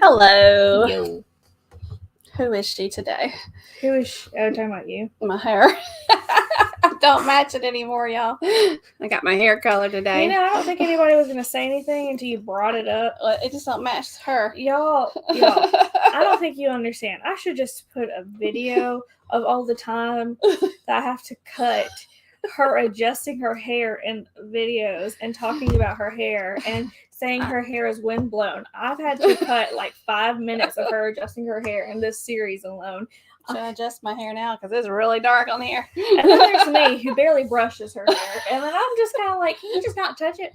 Hello. Yo. Who is she today? Who is she? Oh, talking about you. My hair. Don't match it anymore, y'all. I got my hair color today. You know, I don't think anybody was going to say anything until you brought it up. It just don't match her. Y'all, I don't think you understand. I should just put a video of all the time that I have to cut her adjusting her hair in videos and talking about her hair and saying her hair is windblown. I've had to cut like 5 minutes of her adjusting her hair in this series alone. Should I adjust my hair now? Because it's really dark on here. And then there's me who barely brushes her hair. And then I'm just kind of like, can you just not touch it?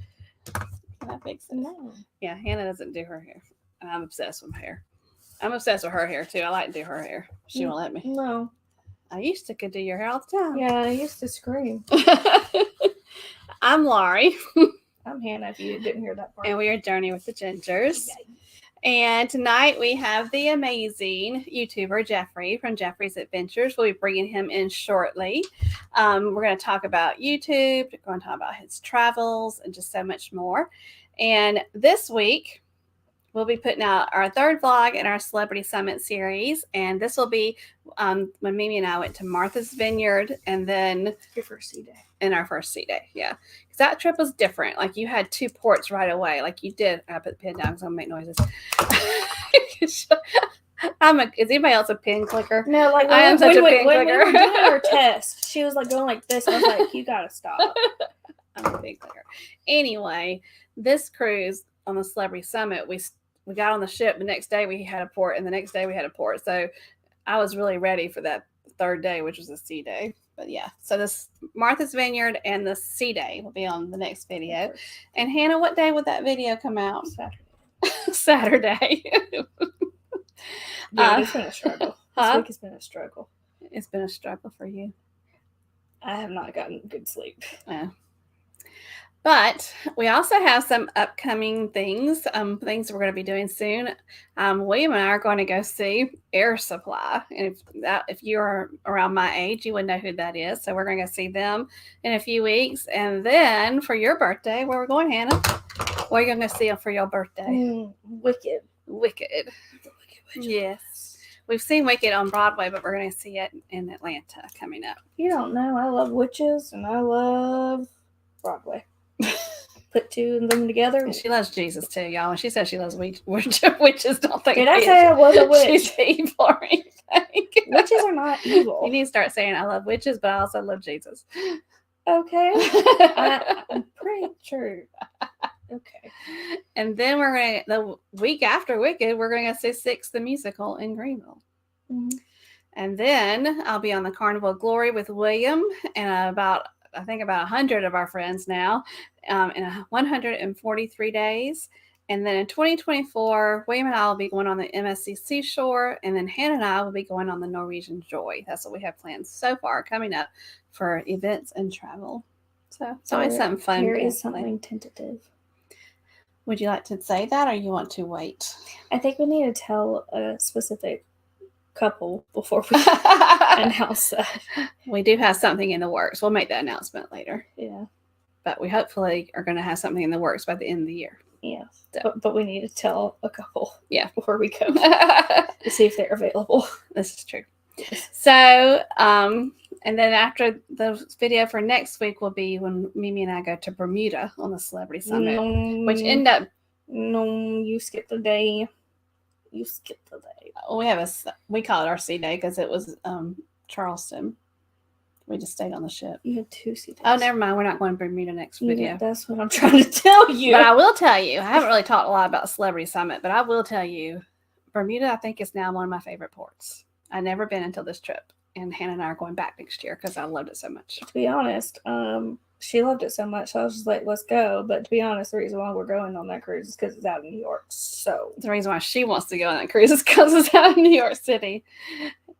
Can I fix it? No. Yeah, Hannah doesn't do her hair. I'm obsessed with hair. I'm obsessed with her hair too. I like to do her hair. She won't let me. No. I used to could do your hair all the time. Yeah, I used to scream. I'm Laurie. I'm Hannah, if you didn't hear that part. And we are Journey with the Gingers. And tonight we have the amazing YouTuber Jeffrey from Jeffrey's Adventures. We'll be bringing him in shortly. We're going to talk about YouTube. We're going to talk about his travels and just so much more. And this week we'll be putting out our third vlog in our Celebrity Summit series. And this will be when Mimi and I went to Martha's Vineyard and then Your first sea day. In our first sea day, yeah. Because that trip was different. Like, you had 2 ports right away. Like, you did. I put the pen down because I'm going to make noises. Is anybody else a pin clicker? No, like, I am such a pin when we clicker. were doing our test, she was like going like this. I was like, you got to stop. I'm a pin clicker. Anyway, this cruise on the Celebrity Summit, we got on the ship. The next day we had a port, and the next day we had a port. So I was really ready for that third day, which was a sea day. But yeah, so this Martha's Vineyard and the sea day will be on the next video. And Hannah, what day would that video come out? Saturday. Yeah, it's been a struggle. This week has been a struggle. It's been a struggle for you. I have not gotten good sleep. But we also have some upcoming things, things we're going to be doing soon. William and I are going to go see Air Supply. And if you're around my age, you would know who that is. So we're going to go see them in a few weeks. And then for your birthday, where we're going, Hannah? What are you going to see for your birthday? Wicked. Wicked. Yes. We've seen Wicked on Broadway, but we're going to see it in Atlanta coming up. You don't know. I love witches and I love Broadway. Put 2 of them together. And she loves Jesus too, y'all. When she says she loves witches, don't think Did I say I was a witch? She's evil or anything. Witches are not evil. You need to start saying I love witches, but I also love Jesus. Okay. I'm pretty sure. Okay. And then the week after Wicked, we're going to see Six the Musical in Greenville. Mm-hmm. And then I'll be on the Carnival of Glory with William and about 100 of our friends now in 143 days. And then in 2024, William and I will be going on the MSC Seashore, and then Hannah and I will be going on the Norwegian Joy. That's what we have planned so far coming up for events and travel. So it's always something fun. Here is something tentative. Would you like to say that, or you want to wait? I think we need to tell a specific couple before we announce that. We do have something in the works. We'll make that announcement later. Yeah. But we hopefully are going to have something in the works by the end of the year. Yeah. So. But we need to tell a couple. Yeah. Before we go to see if they're available. This is true. Yes. So, and then after the video for next week will be when Mimi and I go to Bermuda on the Celebrity Summit, which end up. No, you skipped the day. You skipped the day. We call it our sea day because it was Charleston. We just stayed on the ship. You had 2 sea days. Oh, never mind. We're not going to Bermuda next video. Yeah, that's what I'm trying to tell you. But I will tell you, I haven't really talked a lot about Celebrity Summit, but I will tell you, Bermuda, I think, is now one of my favorite ports. I've never been until this trip. And Hannah and I are going back next year because I loved it so much. To be honest, she loved it so much. So I was just like, let's go. But to be honest, the reason why we're going on that cruise is because it's out of New York. So the reason why she wants to go on that cruise is because it's out of New York City.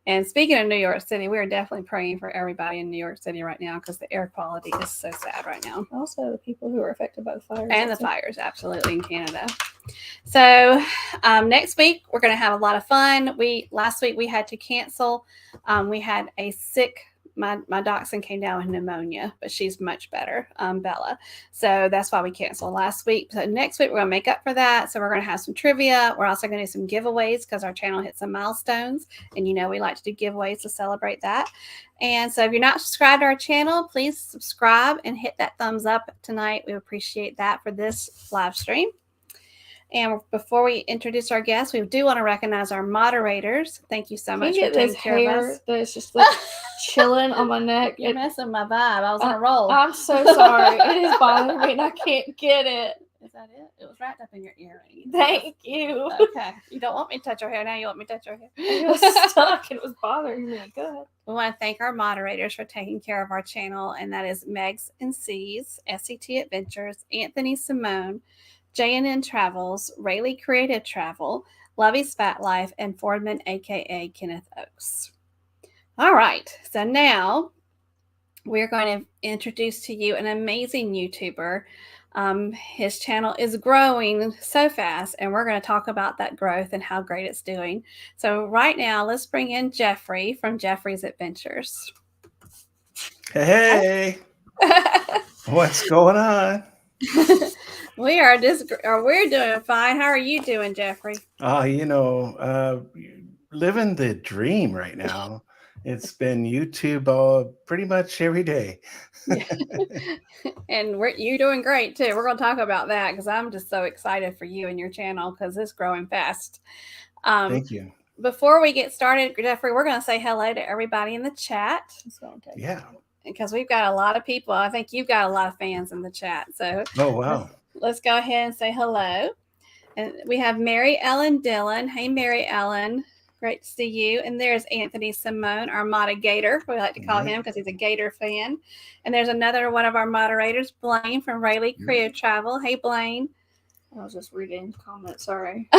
And speaking of New York City, we are definitely praying for everybody in New York City right now because the air quality is so sad right now. Also, the people who are affected by the fires. And the fires, absolutely, in Canada. So next week, we're going to have a lot of fun. Last week, we had to cancel. We had a sick, my dachshund came down with pneumonia, but she's much better, Bella. So that's why we canceled last week. So next week, we're going to make up for that. So we're going to have some trivia. We're also going to do some giveaways because our channel hit some milestones. And, we like to do giveaways to celebrate that. And so if you're not subscribed to our channel, please subscribe and hit that thumbs up tonight. We appreciate that for this live stream. And before we introduce our guests, we do want to recognize our moderators. Thank you so much for taking care of us. That's just like chilling on my neck. You're messing my vibe. I was on a roll. I'm so sorry. It is bothering me and I can't get it. Is that it? It was wrapped up in your earring. Thank you. Okay. You don't want me to touch your hair now. You want me to touch your hair? It was stuck and it was bothering me. Go ahead. We want to thank our moderators for taking care of our channel. And that is Megs and C's, SET Adventures, Anthony Simone, J&N Travels, Rayleigh Creative Travel, Lovey's Fat Life, and Fordman, a.k.a. Kenneth Oaks. All right. So now we're going to introduce to you an amazing YouTuber. His channel is growing so fast, and we're going to talk about that growth and how great it's doing. So right now, let's bring in Jeffrey from Jeffrey's Adventures. Hey, what's going on? We're doing fine. How are you doing, Jeffrey? Living the dream right now. It's been YouTube pretty much every day. And you're doing great too. We're going to talk about that because I'm just so excited for you and your channel because it's growing fast. Thank you. Before we get started, Jeffrey, we're going to say hello to everybody in the chat. Yeah. Because we've got a lot of people. I think you've got a lot of fans in the chat. So oh wow. Let's go ahead and say hello. And we have Mary Ellen Dillon. Hey, Mary Ellen. Great to see you. And there's Anthony Simone, our Gator. We like to call him because he's a Gator fan. And there's another one of our moderators, Blaine from Rayleigh Creative Travel. Hey, Blaine. I was just reading comments. Sorry.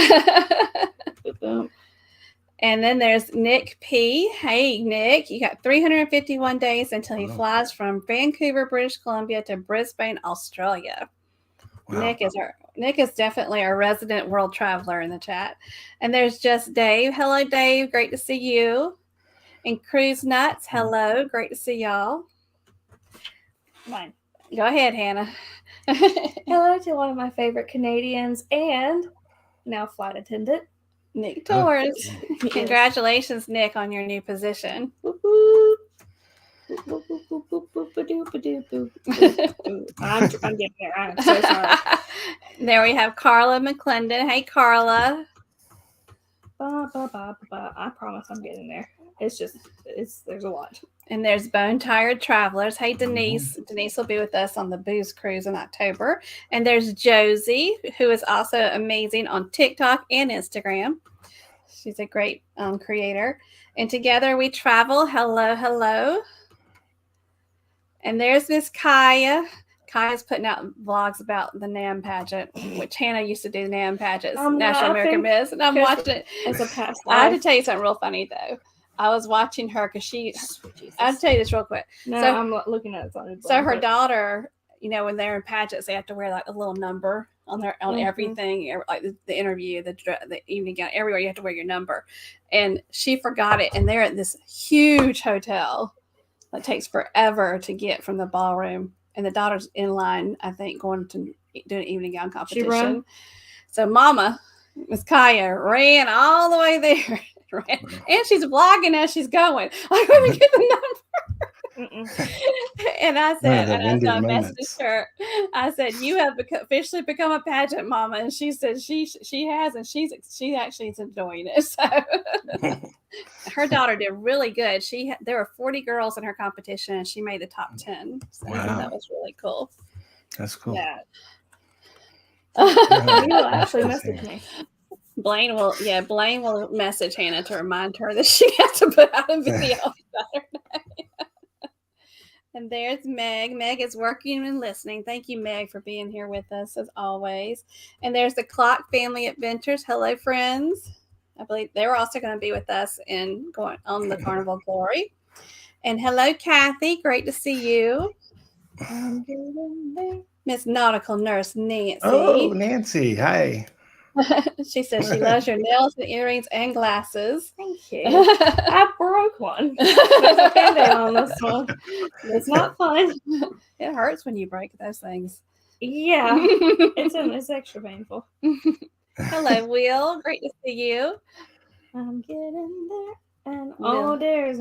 And then there's Nick P. Hey, Nick. You got 351 days until he flies from Vancouver, British Columbia to Brisbane, Australia. Wow. Nick is definitely our resident world traveler in the chat. And there's just Dave. Hello, Dave. Great to see you. And Cruise Nuts. Hello. Great to see y'all. Mine. Go ahead, Hannah. Hello to one of my favorite Canadians and now flight attendant, Nick Torres. Yes. Congratulations, Nick, on your new position. I'm getting there. I'm so sorry. There we have Carla McClendon. Hey, Carla. I promise I'm getting there. There's a lot. And there's Bone Tired Travelers. Hey, Denise. Mm-hmm. Denise will be with us on the Booze Cruise in October. And there's Josie, who is also amazing on TikTok and Instagram. She's a great creator. And together we travel. Hello, hello. And there's Miss Kaya. Kaya's putting out vlogs about the NAM pageant, which Hannah used to do the NAM pageants, National American Miss. And I'm watching it. As a past I have to tell you something real funny, though. I was watching her because I'll tell you this real quick. No, so, I'm looking at it. So her daughter, when they're in pageants, they have to wear like a little number on everything, like the interview, the evening gown, everywhere you have to wear your number. And she forgot it. And they're at this huge hotel that takes forever to get from the ballroom. And the daughter's in line, I think, going to do an evening gown competition. So Mama, Miss Kaya, ran all the way there. And she's vlogging as she's going. I'm going to get the number. And I said, I messaged her. I said, you have officially become a pageant mama. And she said she has, and she actually is enjoying it. So her daughter did really good. There were 40 girls in her competition, and she made the top 10. So that was really cool. That's cool. Yeah. You will actually message me. Blaine will message Hannah to remind her that she has to put out a video Saturday. And there's Meg. Meg is working and listening. Thank you, Meg, for being here with us as always. And there's the Clock Family Adventures. Hello, friends. I believe they were also going to be with us in going on the Carnival Glory. And hello, Kathy. Great to see you. Miss Nautical Nurse Nancy. Oh, Nancy. Hi. She says she loves your nails and earrings and glasses. Thank you. I broke one. There's a band-aid on this one. It's not fun. It hurts when you break those things. Yeah, it's extra painful. Hello, Will. Great to see you. I'm getting there. And Will. there's.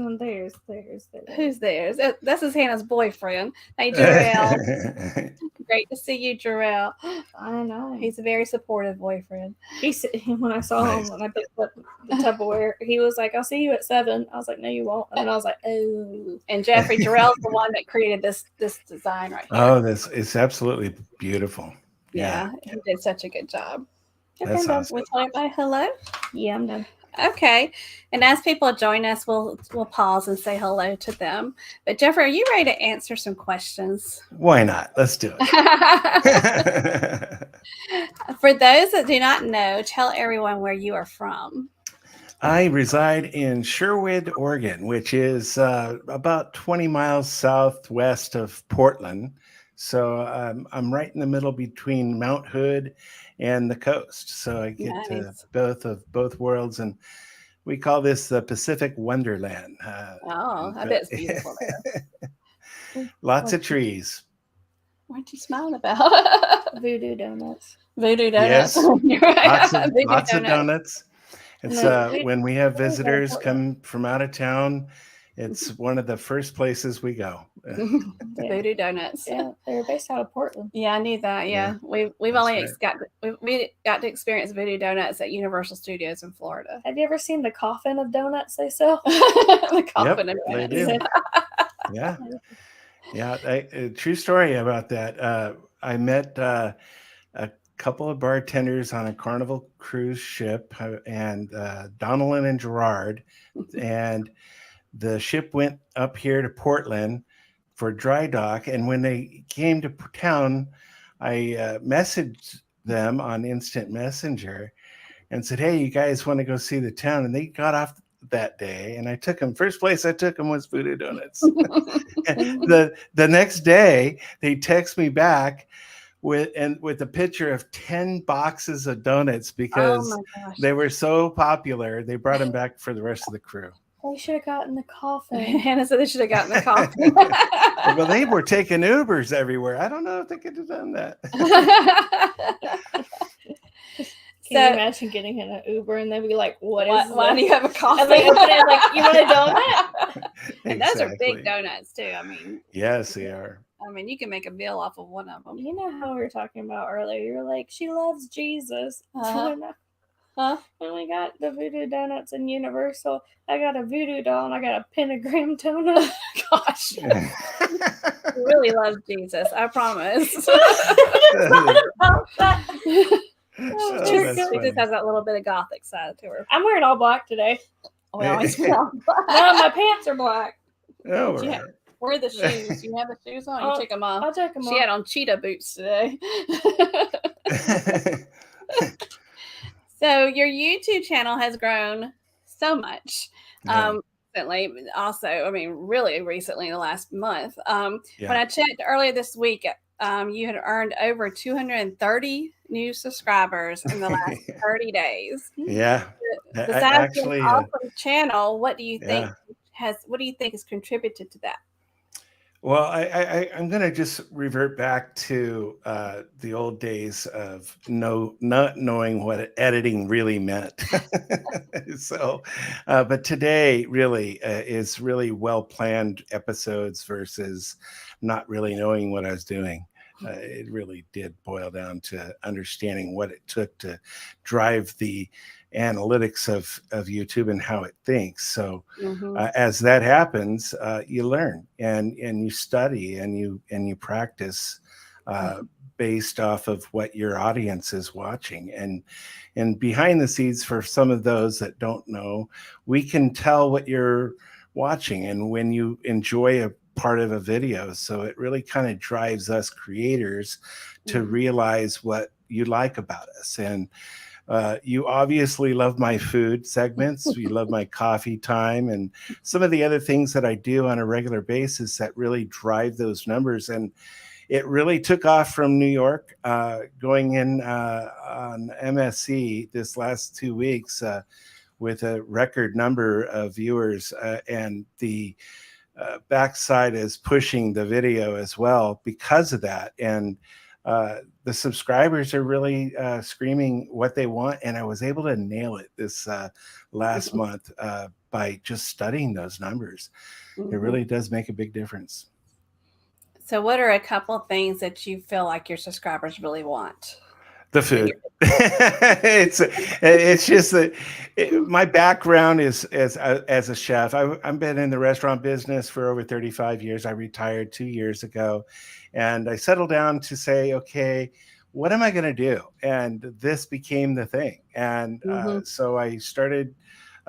Who's theirs? This is Hannah's boyfriend. Hey, Jarrell. Great to see you, Jarrell. I know. He's a very supportive boyfriend. When I saw him, when I picked up the Tupperware, he was like, I'll see you at 7. I was like, no, you won't. And then I was like, oh. And Jeffrey, Jarrell's the one that created this design right here. Oh, it's absolutely beautiful. Yeah, he did such a good job. That's Okay, awesome. we talk about hello. Yeah, I'm done. Okay, and as people join us, we'll pause and say hello to them. But Jeffrey, are you ready to answer some questions? Why not? Let's do it. For those that do not know, tell everyone where you are from. I reside in Sherwood, Oregon, which is about 20 miles southwest of Portland. So I'm right in the middle between Mount Hood and the coast. So I get to both worlds, and we call this the Pacific Wonderland. I bet it's beautiful there. Lots of trees. What are you smiling about? Voodoo donuts. Voodoo donuts. Yes. You're right. Lots of donuts. It's when we have visitors come from out of town, it's one of the first places we go. Voodoo donuts. Yeah, they're based out of Portland. Yeah, I knew that. Yeah, we've only we got to experience Voodoo donuts at Universal Studios in Florida. Have you ever seen the coffin of donuts they sell? The coffin of they donuts. do. Yeah. True story about that. I met a couple of bartenders on a Carnival cruise ship, and Donaldin and Gerard, and the ship went up here to Portland for dry dock. And when they came to town, I messaged them on Instant Messenger and said, hey, you guys want to go see the town? And they got off that day, and I took them. First place I took them was Voodoo Donuts. the next day, they text me back with a picture of 10 boxes of donuts because they were so popular. They brought them back for the rest of the crew. They should have gotten the coffin. Hannah said they should have gotten the coffin. Well, they were taking Ubers everywhere. I don't know if they could have done that. Can you imagine getting in an Uber and they'd be like, why do you have a coffin? And they open it like, you want a donut? And those are big donuts too. I mean, yes, they are. I mean, you can make a meal off of one of them. You know how we were talking about earlier? You're like, she loves Jesus. When we got the Voodoo Donuts in Universal, I got a voodoo doll and I got a pentagram donut. Gosh. She really loves Jesus, I promise. It's not about that. She just has that little bit of gothic side to her. I'm wearing all black today. Oh, we always wear all black. No, my pants are black. Oh, right. Where are the shoes? You have the shoes on? You took them off? I took them off. She had on cheetah boots today. So your YouTube channel has grown so much recently. Also, I mean, really recently in the last month. When I checked earlier this week, you had earned over 230 new subscribers in the last 30 days. Yeah. Besides this awesome channel, what do you think has contributed to that? Well, I'm going to just revert back to the old days of not knowing what editing really meant. So, but today really is really well-planned episodes versus not really knowing what I was doing. It really did boil down to understanding what it took to drive the analytics of YouTube and how it thinks. So as that happens, you learn and you study and you practice based off of what your audience is watching. And behind the scenes, for some of those that don't know, we can tell what you're watching. And when you enjoy a part of a video. So it really kind of drives us creators to realize what you like about us. And you obviously love my food segments. You love my coffee time and some of the other things that I do on a regular basis that really drive those numbers. And it really took off from New York, going in on MSC this last 2 weeks with a record number of viewers. And the backside is pushing the video as well because of that. And the subscribers are really screaming what they want. And I was able to nail it this last month by just studying those numbers. It really does make a big difference. So what are a couple of things that you feel like your subscribers really want? The food. It's just that my background is as a chef. I've been in the restaurant business for over 35 years. I retired 2 years ago, and I settled down to say, okay, what am I going to do? And this became the thing. And so I started.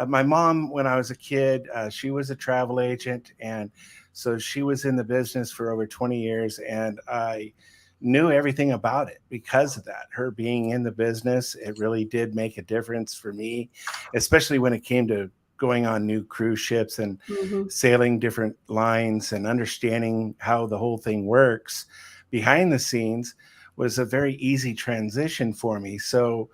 My mom, when I was a kid, she was a travel agent, and so she was in the business for over 20 years, and I knew everything about it because of that. Her being in the business, it really did make a difference for me, especially when it came to going on new cruise ships and sailing different lines and understanding how the whole thing works behind the scenes was a very easy transition for me. So,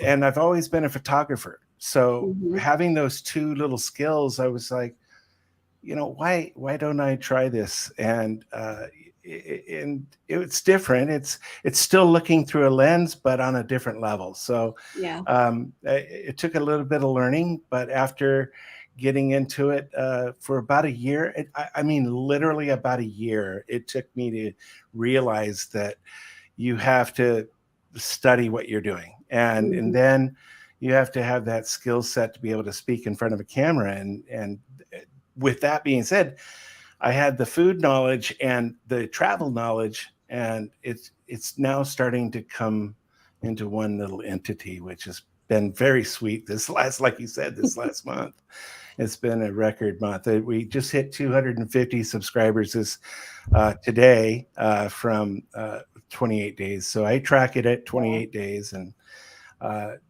and I've always been a photographer. So having those two little skills, I was like, you know, why don't I try this? And it's different. It's still looking through a lens, but on a different level. So it took a little bit of learning, but after getting into it for about a year, I mean, literally about a year, it took me to realize that you have to study what you're doing. And then you have to have that skill set to be able to speak in front of a camera. And with that being said, I had the food knowledge and the travel knowledge, and it's now starting to come into one little entity, which has been very sweet. Like you said, this last month, it's been a record month. We just hit 250 subscribers today from 28 days. So I track it at 28 days, and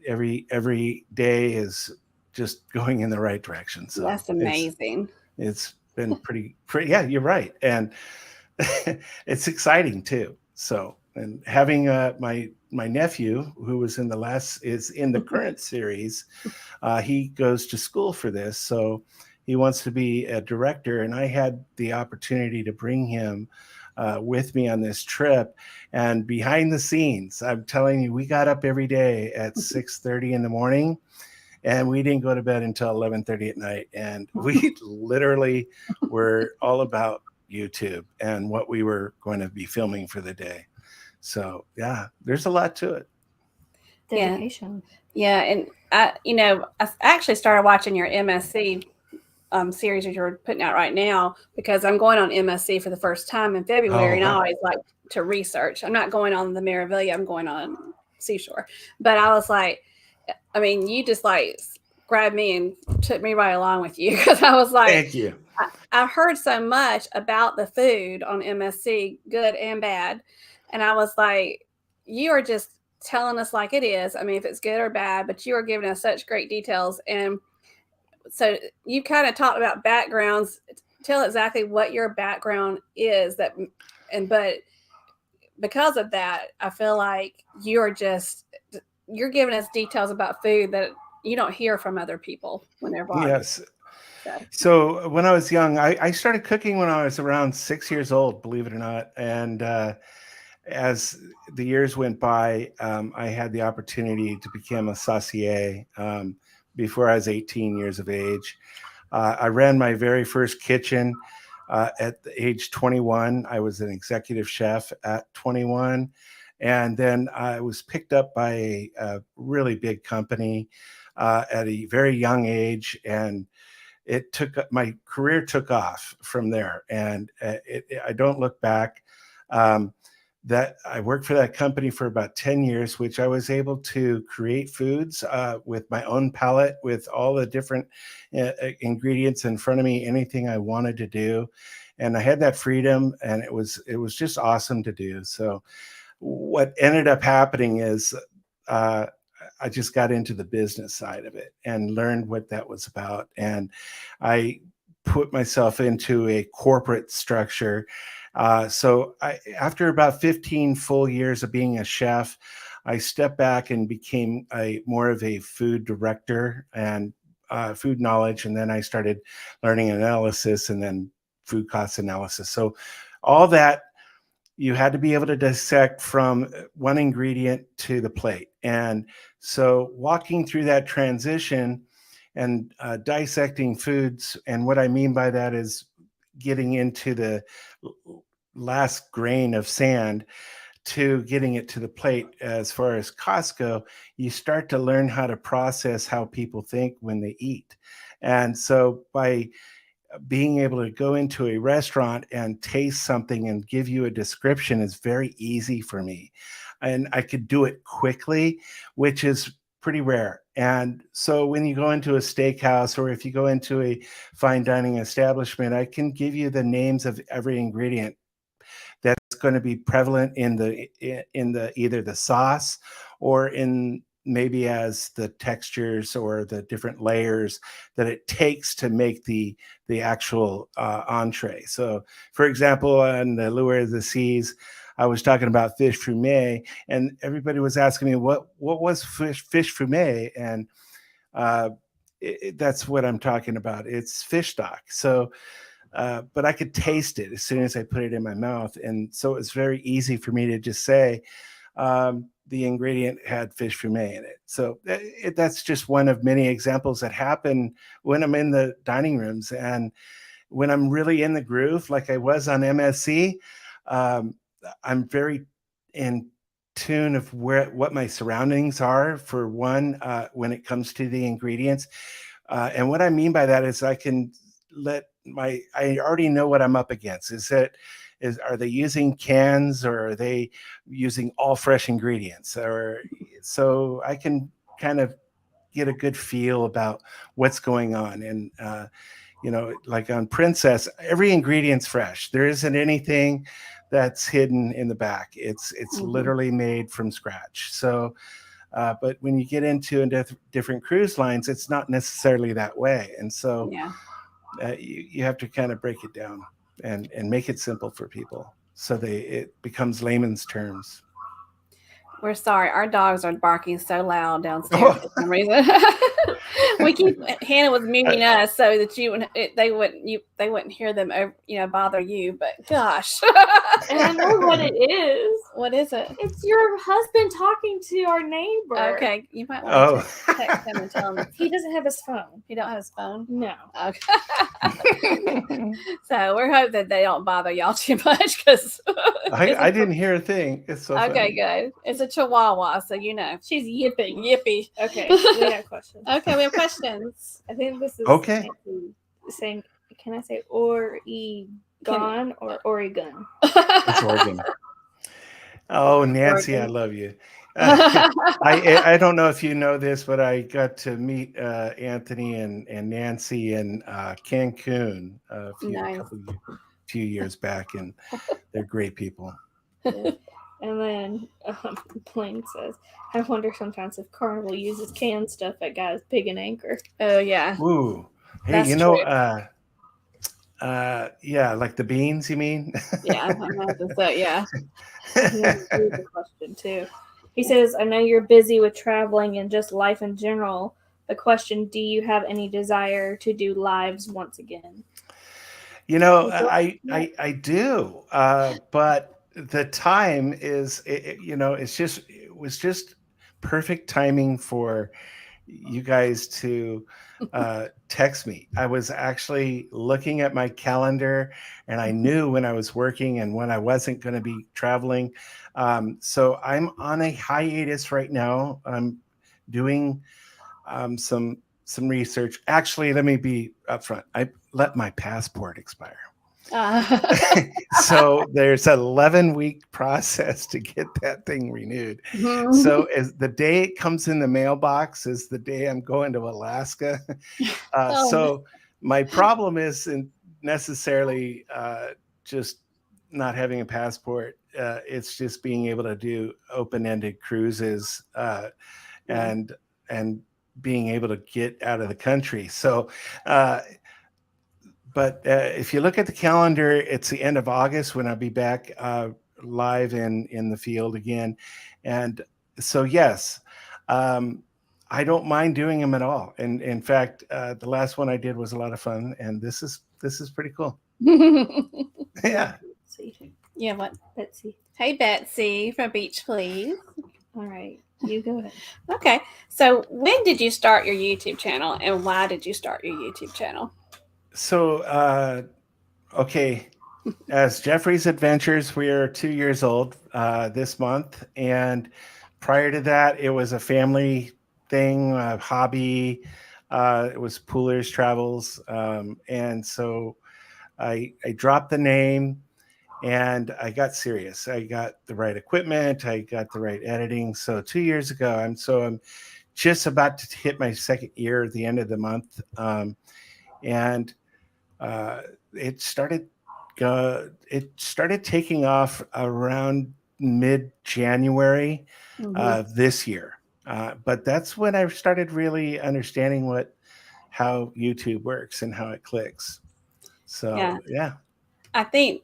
every day is just going in the right direction. So that's amazing. It's been pretty. Yeah, you're right, and it's exciting too. So, and having my nephew, who was in the current series, he goes to school for this, so he wants to be a director, and I had the opportunity to bring him with me on this trip. And behind the scenes, I'm telling you, we got up every day at 6:30 in the morning. And we didn't go to bed until 11:30 at night. And we literally were all about YouTube and what we were going to be filming for the day. So, yeah, there's a lot to it. Dedication. Yeah. And I actually started watching your MSC series that you're putting out right now because I'm going on MSC for the first time in February. And I always like to research. I'm not going on the Meraviglia. I'm going on Seashore. But I was like, I mean, you just like grabbed me and took me right along with you because I was like, thank you. I've heard so much about the food on MSC, good and bad. And I was like, you are just telling us like it is. I mean, if it's good or bad, but you are giving us such great details. And so you kind of talked about backgrounds. Tell exactly what your background is but because of that, I feel like you're giving us details about food that you don't hear from other people when they're vlogging. Yes. So when I was young, I started cooking when I was around 6 years old, believe it or not. And as the years went by, I had the opportunity to become a saucier before I was 18 years of age. I ran my very first kitchen at the age 21. I was an executive chef at 21. And then I was picked up by a really big company at a very young age. And my career took off from there. And I don't look back. that I worked for that company for about 10 years, which I was able to create foods with my own palette, with all the different ingredients in front of me, anything I wanted to do. And I had that freedom, and it was just awesome to do. So what ended up happening is I just got into the business side of it and learned what that was about. And I put myself into a corporate structure. So after about 15 full years of being a chef, I stepped back and became more of a food director and food knowledge. And then I started learning analysis and then food cost analysis. So all that, you had to be able to dissect from one ingredient to the plate. And so walking through that transition and dissecting foods, and what I mean by that is getting into the last grain of sand to getting it to the plate. As far as costs go, you start to learn how to process how people think when they eat. And so by being able to go into a restaurant and taste something and give you a description is very easy for me. And I could do it quickly, which is pretty rare. And so when you go into a steakhouse, or if you go into a fine dining establishment, I can give you the names of every ingredient that's going to be prevalent in the either the sauce or in maybe as the textures or the different layers that it takes to make the actual entree. So for example, on the Lure of the Seas, I was talking about fish fumet, and everybody was asking me what was fish fumet, and that's what I'm talking about. It's fish stock. So but I could taste it as soon as I put it in my mouth. And so it's very easy for me to just say the ingredient had fish fumet in it. So that's just one of many examples that happen when I'm in the dining rooms. And when I'm really in the groove, like I was on MSC, I'm very in tune of what my surroundings are, for one, when it comes to the ingredients. And what I mean by that is I can I already know what I'm up against. Are they using cans, or are they using all fresh ingredients? Or so I can kind of get a good feel about what's going on. And like on Princess, every ingredient's fresh. There isn't anything that's hidden in the back. It's literally made from scratch. So but when you get into different cruise lines, it's not necessarily that way. And so you have to kind of break it down and make it simple for people, so it becomes layman's terms. We're sorry, our dogs are barking so loud downstairs for some reason. Hannah was muting us so that they wouldn't hear them, bother you. But gosh, and I know what it is. What is it? It's your husband talking to our neighbor. Okay, you might want to text him and tell him he doesn't have his phone. He don't have his phone? No. Okay. So we're hoping that they don't bother y'all too much, because I didn't hear a thing. It's so okay, funny. good. It's a Chihuahua, so she's yipping. Yippy. Okay, we have questions. Okay, we have questions. I think this is okay. Saying, can I say Oregon or Oregon? It's Oregon. Oh, Nancy, Oregon. I love you. I don't know if you know this, but I got to meet Anthony and Nancy in Cancun a few years back, and they're great people. Yeah. And then Blaine says, I wonder sometimes if Carnival uses canned stuff at Guys Pig and Anchor. Oh, yeah. Ooh. Hey, that's true. Yeah, like the beans, you mean? Yeah, I imagine so, yeah. Here's a question, too. He says, I know you're busy with traveling and just life in general. The question, do you have any desire to do lives once again? I do. But the time is, it was just perfect timing for you guys to text me. I was actually looking at my calendar, and I knew when I was working and when I wasn't going to be traveling. So I'm on a hiatus right now. I'm doing some research. Actually, let me be upfront. I let my passport expire. So there's an 11-week process to get that thing renewed. So as the day it comes in the mailbox is the day I'm going to Alaska. Oh. So my problem isn't necessarily just not having a passport. It's just being able to do open-ended cruises and being able to get out of the country. So but if you look at the calendar, it's the end of August when I'll be back live in the field again. And so, yes, I don't mind doing them at all. And in fact, the last one I did was a lot of fun, and this is pretty cool. Yeah. Yeah, what? Betsy. Hey, Betsy from Beach Please. All right, you go ahead. Okay, so when did you start your YouTube channel, and why did you start your YouTube channel? So, okay, as Jeffrey's Adventures, we are 2 years old this month, and prior to that, it was a family thing, a hobby. It was Poolers Travels, and so I dropped the name, and I got serious. I got the right equipment, I got the right editing. So 2 years ago, I'm just about to hit my second year at the end of the month, and it started taking off around mid-January this year. But that's when I started really understanding how YouTube works and how it clicks. So yeah. I think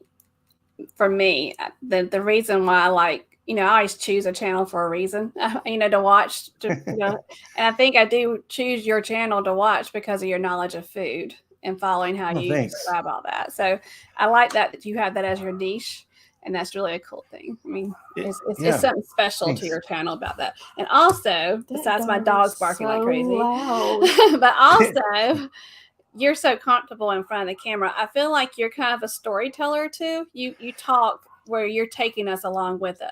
for me, the reason why I like, I always choose a channel for a reason, to watch, and I think I do choose your channel to watch because of your knowledge of food and following how you describe all that. So I like that you have that as your niche, and that's really a cool thing. I mean, it's something special to your channel about that. And also, besides my dog's barking like crazy, but also you're so comfortable in front of the camera. I feel like you're kind of a storyteller too. You talk where you're taking us along with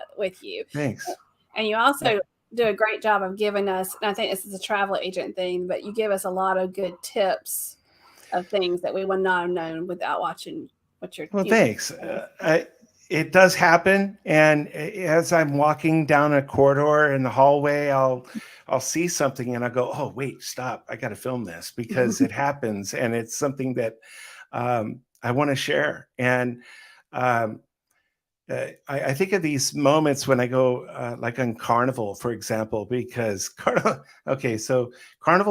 you. Thanks. And you also do a great job of giving us, and I think this is a travel agent thing, but you give us a lot of good tips of things that we would not have known without watching what you're doing. Well, thanks. It does happen, and as I'm walking down a corridor in the hallway, I'll see something and I'll go, oh wait, stop, I got to film this, because it happens, and it's something that I want to share. And I think of these moments when I go like on Carnival, for example, because Carnival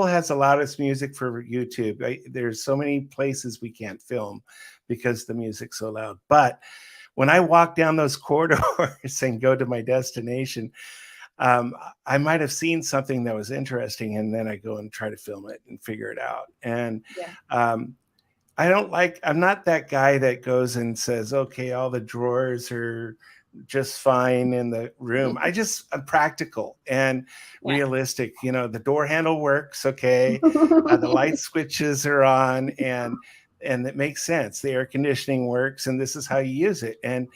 has the loudest music for YouTube. There's so many places we can't film because the music's so loud. But when I walk down those corridors and go to my destination, I might have seen something that was interesting, and then I go and try to film it and figure it out. And I'm not that guy that goes and says, okay, all the drawers are just fine in the room. I'm practical and realistic. The door handle works. Okay. The light switches are on, and it makes sense. The air conditioning works, and this is how you use it. And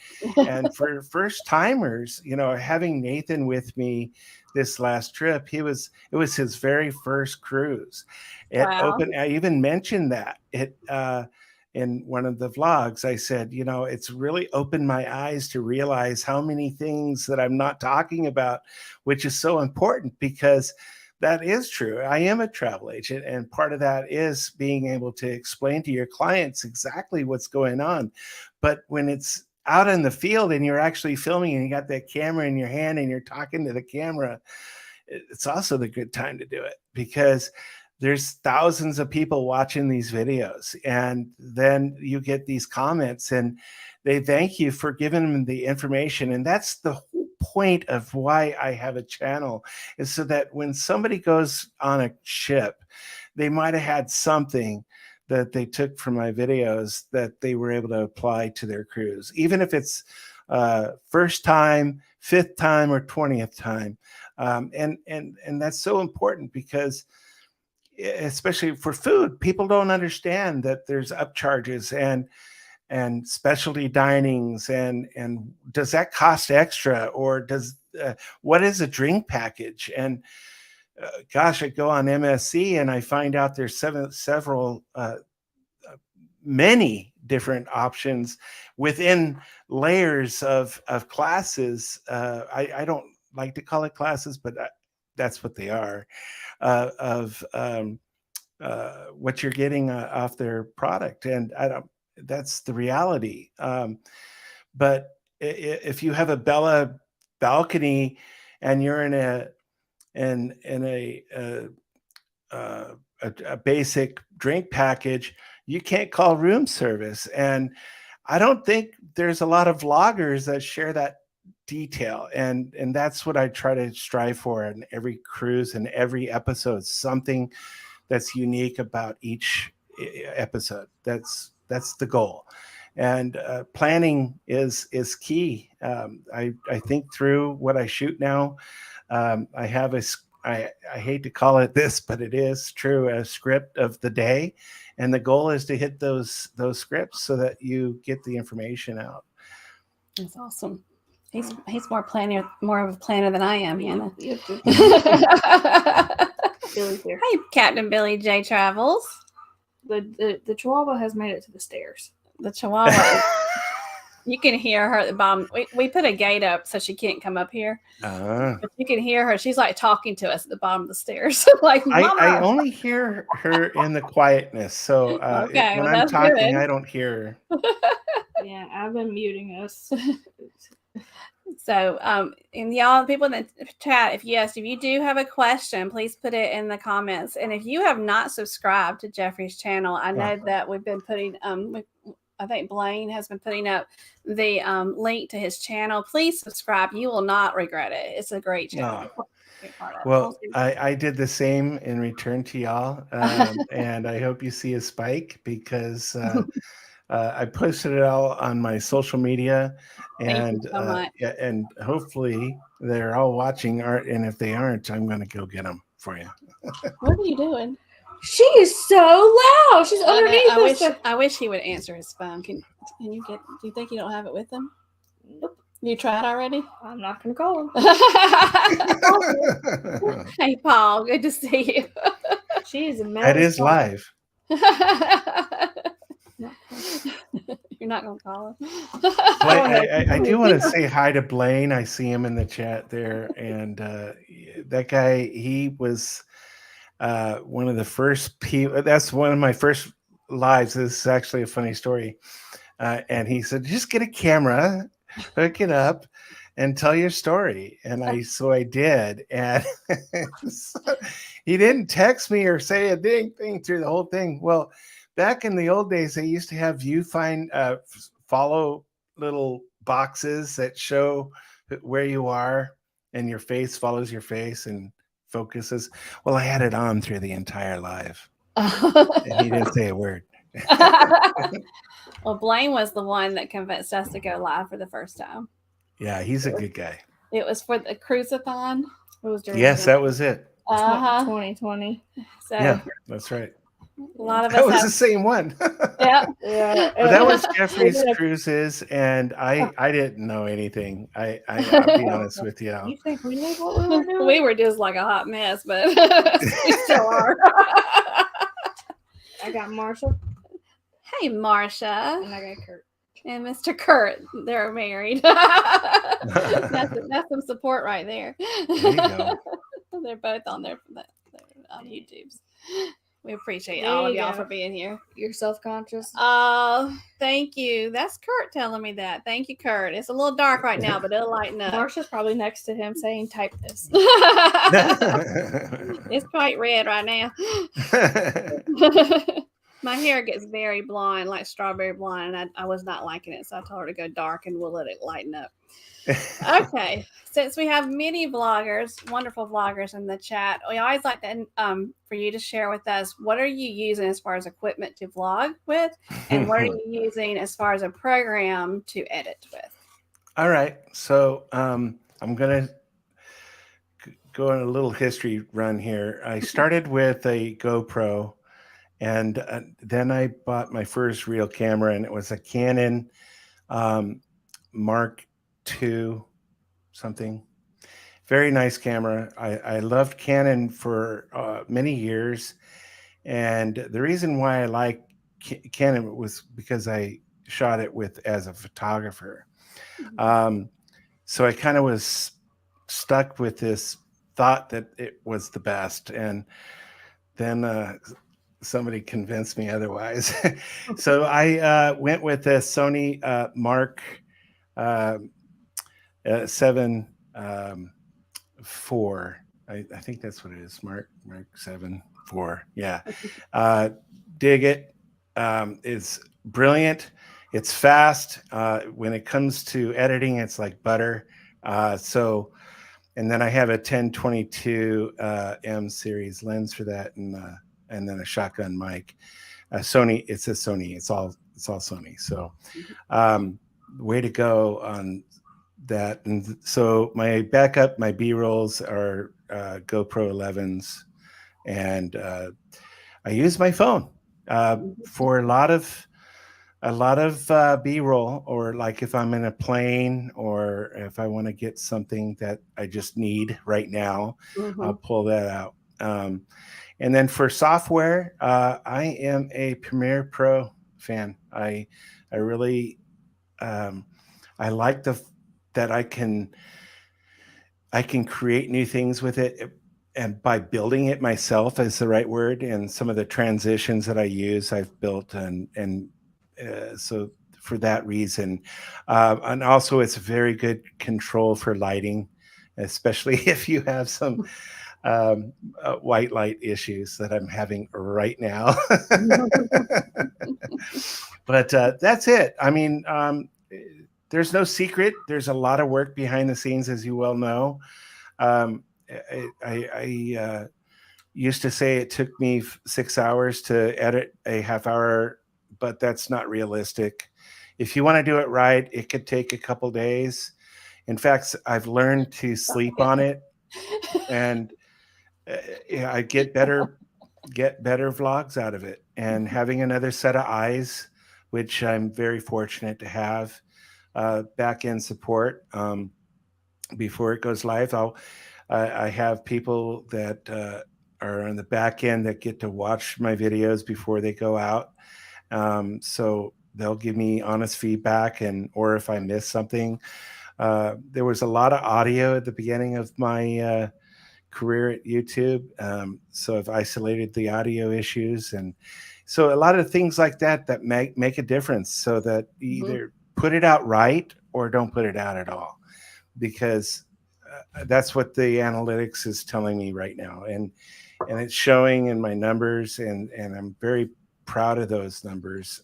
for first timers, having Nathan with me this last trip, it was his very first cruise. I even mentioned that in one of the vlogs. I said, it's really opened my eyes to realize how many things that I'm not talking about, which is so important, because that is true. I am a travel agent, and part of that is being able to explain to your clients exactly what's going on. But when it's out in the field and you're actually filming and you got that camera in your hand and you're talking to the camera, it's also the good time to do it, because there's thousands of people watching these videos, and then you get these comments and they thank you for giving them the information. And that's the whole point of why I have a channel, is so that when somebody goes on a ship, they might have had something that they took from my videos that they were able to apply to their cruise, even if it's first time, fifth time, or 20th time. And that's so important, because especially for food, people don't understand that there's upcharges and specialty dinings, and does that cost extra, or does what is a drink package? And gosh, I go on MSC and I find out there's many different options within layers of classes. I don't like to call it classes, but that's what they are, of what you're getting off their product. And that's the reality. But if you have a Bella balcony and you're in a basic drink package, you can't call room service. And I don't think there's a lot of vloggers that share that detail. And that's what I try to strive for in every cruise and every episode, something that's unique about each episode. That's the goal. And planning is key. I think through what I shoot now. I have I hate to call it this, but it is true, a script of the day. And the goal is to hit those scripts so that you get the information out. That's awesome. He's more of a planner than I am, Hannah. Billy's here. Hey, Captain Billy J Travels. The Chihuahua has made it to the stairs. The Chihuahua. You can hear her at the bottom. We put a gate up so she can't come up here. But you can hear her. She's like talking to us at the bottom of the stairs. Like, I only hear her in the quietness. So okay, when I'm talking, good. I don't hear her. Yeah, I've been muting us. So, and y'all, people in the chat, if you do have a question, please put it in the comments. And if you have not subscribed to Jeffrey's channel, I know that we've been putting, I think Blaine has been putting up the link to his channel. Please subscribe. You will not regret it. It's a great channel. Well, I did the same in return to y'all. And I hope you see a spike because I posted it all on my social media, and and hopefully they're all watching. And if they aren't, I'm going to go get them for you. What are you doing? She is so loud. She's underneath us. I wish he would answer his phone. Can you get? Do you think you don't have it with him? Nope. You tried already? I'm not going to call him. Hey, Paul. Good to see you. She is a mess. That is live. You're not going to call him. I do want to say hi to Blaine. I see him in the chat there. And that guy, he was one of the first people. That's one of my first lives. This is actually a funny story. And he said, just get a camera, hook it up, and tell your story. And so I did. And so he didn't text me or say a dang thing through the whole thing. Well, back in the old days, they used to have viewfind follow little boxes that show where you are, and your face follows your face and focuses. Well, I had it on through the entire live. And he didn't say a word. Well, Blaine was the one that convinced us to go live for the first time. Yeah, he's a good guy. It was for the cruise-a-thon. It was during that was it. 2020. So yeah, that's right. A lot of us that was the same one. Yeah. But that was Jeffrey's cruises, and I didn't know anything. I'll be honest with you. You think we knew what we were doing? We were just like a hot mess, but we still are. I got Marsha. Hey, Marsha. And I got Kurt. And Mr. Kurt. They're married. That's some support right there. There you go. They're both on their YouTubes. We appreciate all of y'all for being here. You're self-conscious. Oh, thank you. That's Kurt telling me that. Thank you, Kurt. It's a little dark right now, but it'll lighten up. Marsha's probably next to him saying, type this. It's quite red right now. My hair gets very blonde, like strawberry blonde, and I was not liking it, so I told her to go dark and we'll let it lighten up. Okay, since we have many vloggers, wonderful vloggers in the chat, we always like to for you to share with us, what are you using as far as equipment to vlog with, and what are you using as far as a program to edit with? All right, so I'm gonna go on a little history run here. I started with a GoPro, and then I bought my first real camera, and it was a Canon Mark II something. Very nice camera. I loved Canon for many years, and the reason why I like Canon was because I shot it as a photographer. So I kind of was stuck with this thought that it was the best, and then somebody convinced me otherwise. So I went with the Sony Mark 7 4. I think that's what it is. Mark 7 4. Yeah. Dig it. It's brilliant. It's fast. When it comes to editing, it's like butter. And then I have a 1022 M series lens for that, and then a shotgun mic. Sony. It's a Sony. It's all Sony. So, way to go on that. And so my backup, my B-rolls are GoPro 11s, and I use my phone for a lot of B-roll, or like if I'm in a plane or if I want to get something that I just need right now, I'll pull that out. And then for software, I am a Premiere Pro fan. I really I like that I can create new things with it, and by building it myself is the right word. And some of the transitions that I use, I've built, and so for that reason, and also it's very good control for lighting, especially if you have some white light issues that I'm having right now. But that's it. I mean, there's no secret. There's a lot of work behind the scenes, as you well know. I used to say it took me 6 hours to edit a half hour, but that's not realistic. If you want to do it right, it could take a couple days. In fact, I've learned to sleep on it, and I get better vlogs out of it. And having another set of eyes, which I'm very fortunate to have, back end support before it goes live. I have people that are on the back end that get to watch my videos before they go out. So they'll give me honest feedback, or if I miss something. There was a lot of audio at the beginning of my career at YouTube. So I've isolated the audio issues, and so a lot of things like that make a difference, so that you either put it out right or don't put it out at all, because that's what the analytics is telling me right now, and it's showing in my numbers, and I'm very proud of those numbers,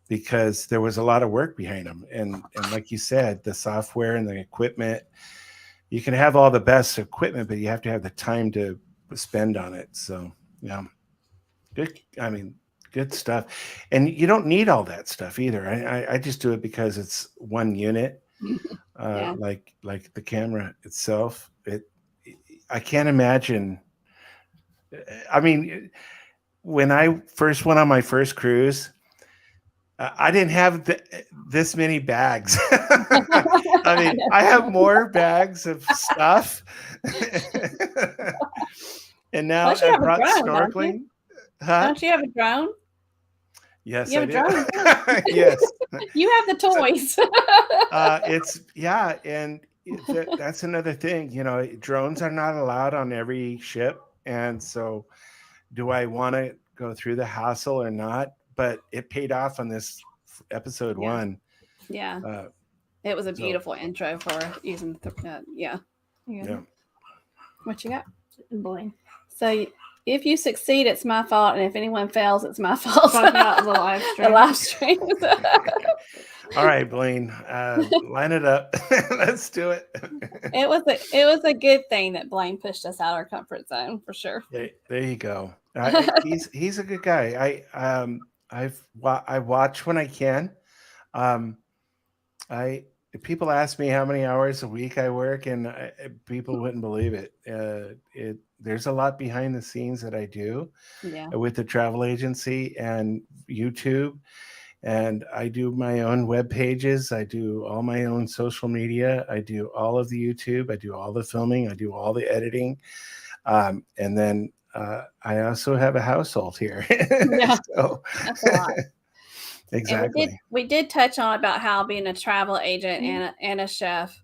because there was a lot of work behind them, and like you said, the software and the equipment. You can have all the best equipment, but you have to have the time to spend on it. So yeah, good. I mean, good stuff. And you don't need all that stuff either. I just do it because it's one unit, like the camera itself. I can't imagine. I mean, when I first went on my first cruise, I didn't have this many bags. I mean, I have more bags of stuff. And now I brought snorkeling. Don't you have a drone? Yes, you have I a drone. Yes. You have the toys. And that's another thing. Drones are not allowed on every ship. And so do I want to go through the hassle or not? But it paid off on this episode 1. Yeah. It was a beautiful intro for using yeah. What you got? Blaine. So if you succeed, it's my fault, and if anyone fails, it's my fault. Talking about the live stream. The live stream. All right, Blaine, line it up. Let's do it. It was a good thing that Blaine pushed us out of our comfort zone, for sure. There you go. He's a good guy. I watch when I can. People ask me how many hours a week I work, and people wouldn't believe it. There's a lot behind the scenes that I do with the travel agency and YouTube, and I do my own web pages. I do all my own social media. I do all of the YouTube. I do all the filming. I do all the editing, and then I also have a household here. Yeah. So, That's a lot. exactly. And we did touch on about how being a travel agent and a chef.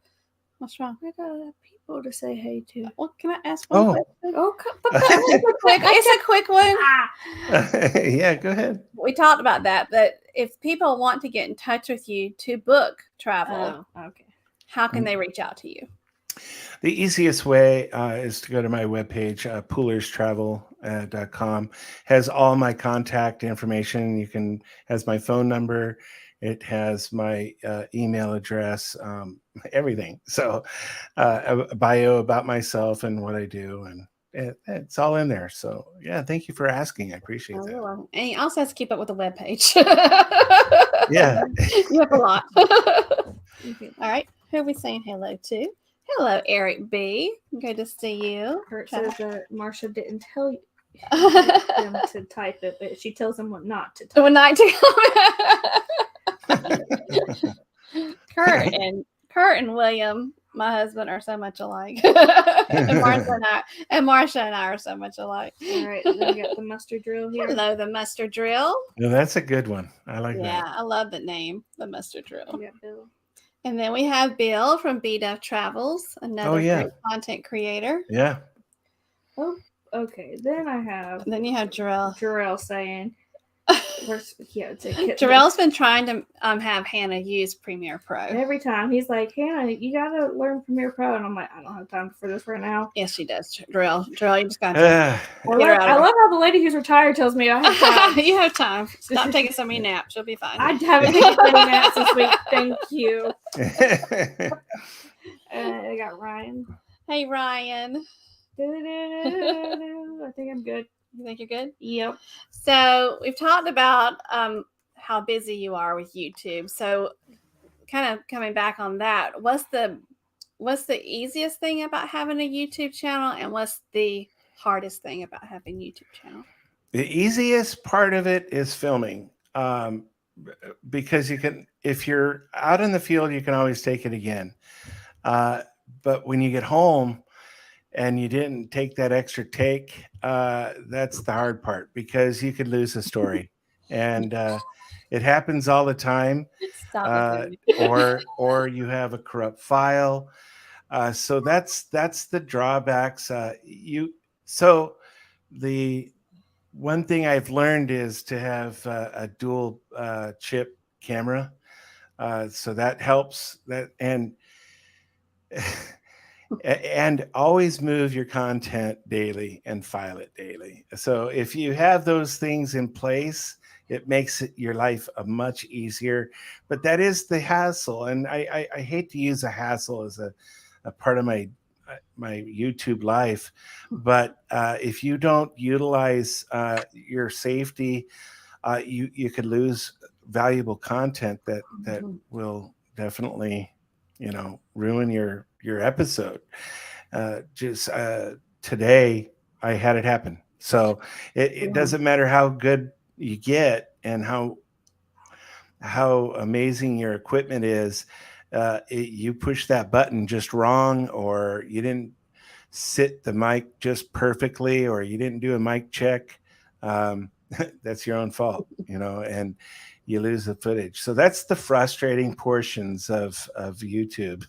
What's wrong? I got people to say hey to. Well, can I ask one question? Oh, It's a quick one. Yeah, go ahead. We talked about that if people want to get in touch with you to book travel, okay. how can they reach out to you? The easiest way is to go to my webpage, poolerstravel.com. Has all my contact information. Has my phone number. It has my email address, everything. So a bio about myself and what I do, and it's all in there. So yeah, thank you for asking. I appreciate that. Well. And you also have to keep up with the webpage. Yeah. You have a lot. All right. Who are we saying hello to? Hello, Eric B. Good to see you. Kurt says that Marsha didn't tell you them to type it, but she tells them what not to type. What not to Kurt and William, my husband, are so much alike. and Marsha and I are so much alike. All right, then we got the mustard drill here. Hello, the mustard drill. No, that's a good one. I like that. Yeah, I love the name, the mustard drill. We got Bill. And then we have Bill from B-Duff Travels, another great content creator. Yeah. Oh, okay. Then I have. And then you have Jarrell saying. Jarrell's been trying to have Hannah use Premiere Pro. Every time he's like, Hannah, you gotta learn Premiere Pro, and I'm like, I don't have time for this right now. Yes, she does. Jarrell, you just got to. I love how the lady who's retired tells me I have time. You have time. Stop taking so many naps. You'll be fine. I haven't taken any naps this week. Thank you. I got Ryan. Hey, Ryan. I think I'm good. You think you're good? Yep. So we've talked about how busy you are with YouTube. So kind of coming back on that, what's the easiest thing about having a YouTube channel, and what's the hardest thing about having a YouTube channel? The easiest part of it is filming, because if you're out in the field, you can always take it again. But when you get home and you didn't take that extra take, that's the hard part, because you could lose a story. And it happens all the time. Or you have a corrupt file. So that's the drawbacks. So the one thing I've learned is to have a dual chip camera. So that helps. And always move your content daily and file it daily. So if you have those things in place, it makes your life much easier. But that is the hassle. And I hate to use a hassle as a part of my YouTube life. But if you don't utilize your safety, you could lose valuable content that will definitely, ruin your episode. Today I had it happen. So it doesn't matter how good you get and how amazing your equipment is. You push that button just wrong, or you didn't sit the mic just perfectly, or you didn't do a mic check. That's your own fault, and you lose the footage. So that's the frustrating portions of YouTube.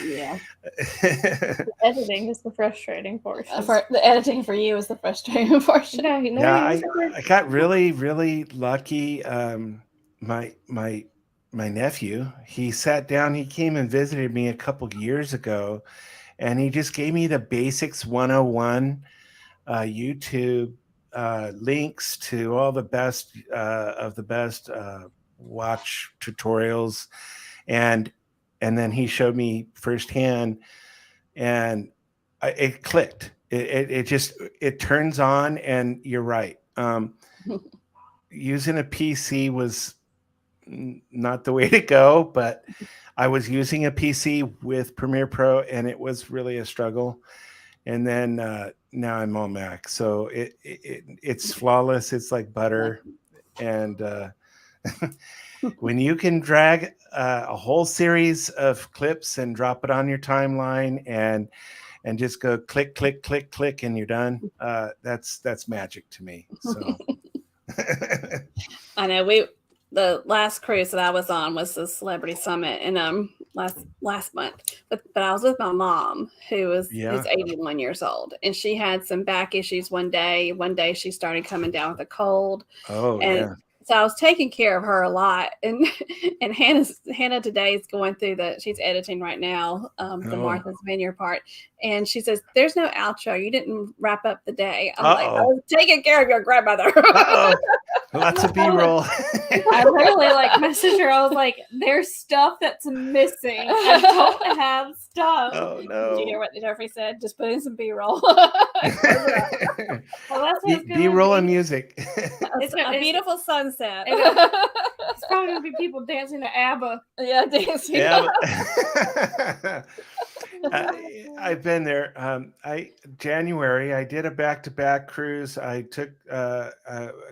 Yeah. The editing is the frustrating portion. The editing for you is the frustrating portion. I got really, really lucky. My nephew, he sat down, he came and visited me a couple years ago, and he just gave me the basics 101 YouTube links to all the best of the best watch tutorials, and then he showed me firsthand, and it clicked. It turns on, and you're right. Using a PC was not the way to go, but I was using a PC with Premiere Pro, and it was really a struggle. And then now I'm on Mac, so it's flawless. It's like butter. And when you can drag a whole series of clips and drop it on your timeline, and and just go click, click, click, click, and you're done. That's magic to me. So I know the last cruise that I was on was the Celebrity Summit and last month. But I was with my mom who's 81 years old, and she had some back issues one day. One day she started coming down with a cold. So I was taking care of her a lot, and Hannah today is going through she's editing right now, the Martha's Vineyard part, and she says, "There's no outro. You didn't wrap up the day." I'm like, "I was taking care of your grandmother." Lots of B-roll. I literally messaged her. I was like, "There's stuff that's missing. I don't have stuff." Oh no! Did you hear what Jeffrey said? Just put in some B-roll. Well, that's B-roll and music. It's a beautiful sunset. It's probably gonna be people dancing to ABBA. Yeah, dancing. Yeah. I've been there. January, I did a back-to-back cruise. I took a